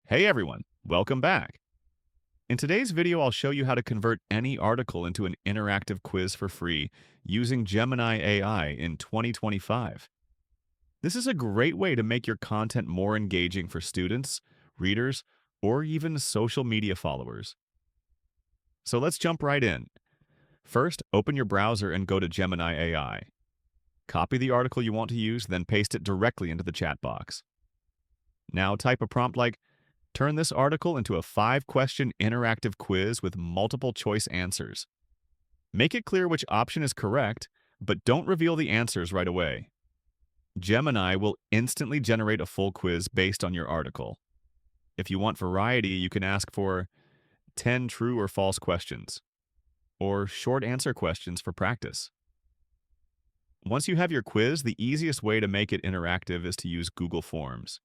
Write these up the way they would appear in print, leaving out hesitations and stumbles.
Hey everyone, welcome back. In today's video, I'll show you how to convert any article into an interactive quiz for free using Gemini AI in 2025. This is a great way to make your content more engaging for students, readers, or even social media followers. So let's jump right in. First, open your browser and go to Gemini AI. Copy the article you want to use, then paste it directly into the chat box. Now type a prompt like, turn this article into a 5-question interactive quiz with multiple choice answers. Make it clear which option is correct, but don't reveal the answers right away. Gemini will instantly generate a full quiz based on your article. If you want variety, you can ask for 10 true or false questions, or short answer questions for practice. Once you have your quiz, the easiest way to make it interactive is to use Google Forms.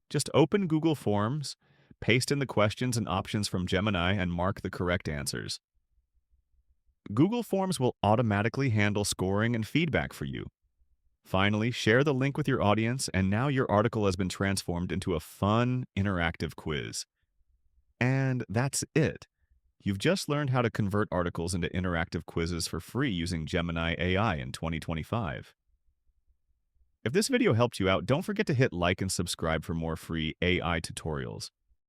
Just open Google Forms, paste in the questions and options from Gemini, and mark the correct answers. Google Forms will automatically handle scoring and feedback for you. Finally, share the link with your audience, and now your article has been transformed into a fun, interactive quiz. And that's it. You've just learned how to convert articles into interactive quizzes for free using Gemini AI in 2025. If this video helped you out, don't forget to hit like and subscribe for more free AI tutorials.